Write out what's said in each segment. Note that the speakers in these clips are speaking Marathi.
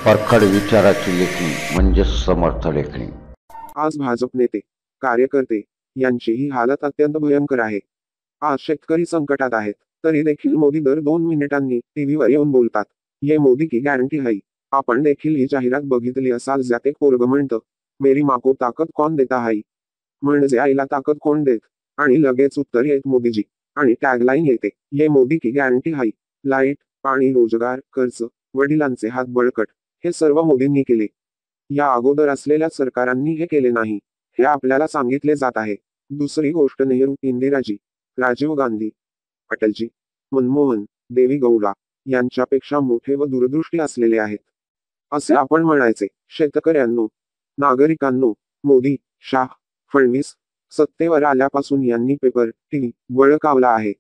परखड विचाराची लेखणी म्हणजे समर्थ लेखणी। आज भाजप नेते, कार्यकर्ते यांची ही हालत अत्यंत भयंकर आहे। आज शेतकरी संकटात आहेत, तरी देखील मोदी दर 2 मिनिटांनी टीव्हीवर येऊन बोलतात, ये मोदी की गॅरंटी है। आपण देखील ही जाहिरात बघितली असाल, ज्यात एक पोरगं म्हणतं, मेरी माँ को ताकद कौन देता है, म्हणजे आईला ताकद कोण देत, आणि लगेच उत्तर येत मोदीजी, आणि टॅगलाईन येते, ये मोदी की गॅरंटी है। लाईट, पाणी, रोजगार, कर्ज, वडिलांचे हात बळकट, हे सर्व मोदींनी केले। या अगोदर असलेल्या सरकारांनी हे केले नाही, हे आपल्याला सांगितले जात आहे। दुसरी गोष्ट, नेहरू, इंदिराजी, राजीव गांधी, अटलजी, मनमोहन, देवी गौडा यांच्यापेक्षा मोठे व दूरदृष्टी असलेले आहेत, असे आपण म्हणायचे। शेतकऱ्यांनो, नागरिकांनो, मोदी, शाह, फडणवीस सत्तेवर आल्यापासून यांनी पेपर, टीव्ही बळकावला आहे।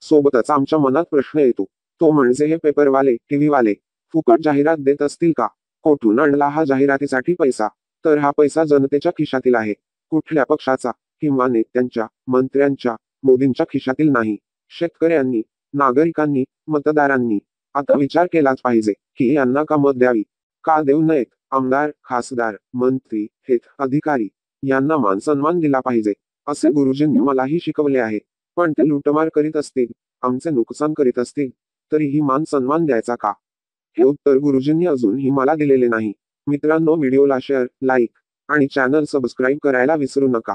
सोबतच आमच्या मनात प्रश्न येतो, तो म्हणजे हे पेपरवाले, टीव्हीवाले फुकट जाहिरात देत असतील का? कोठून आणला हा जाहिरातीसाठी पैसा? तर हा पैसा जनतेच्या खिशातील आहे, कुठल्या पक्षाचा किंवा नेत्यांच्या, मंत्र्यांच्या, मोदींच्या खिशातील नाही। शेतकऱ्यांनी, नागरिकांनी, मतदारांनी आता विचार केलाच पाहिजे की यांना का मत द्यावी, का देऊ नयेत। आमदार, खासदार, मंत्री, हेत अधिकारी यांना मान सन्मान दिला पाहिजे, असे गुरुजींनी मलाही शिकवले आहे। पण ते लुटमार करीत असतील, आमचे नुकसान करीत असतील, तरीही मान सन्मान द्यायचा का? हे उत्तर गुरुजींनी अजूनही मला दिलेले नाही। मित्रांनो, व्हिडिओला शेअर, लाईक आणि चॅनल सबस्क्राईब करायला विसरू नका।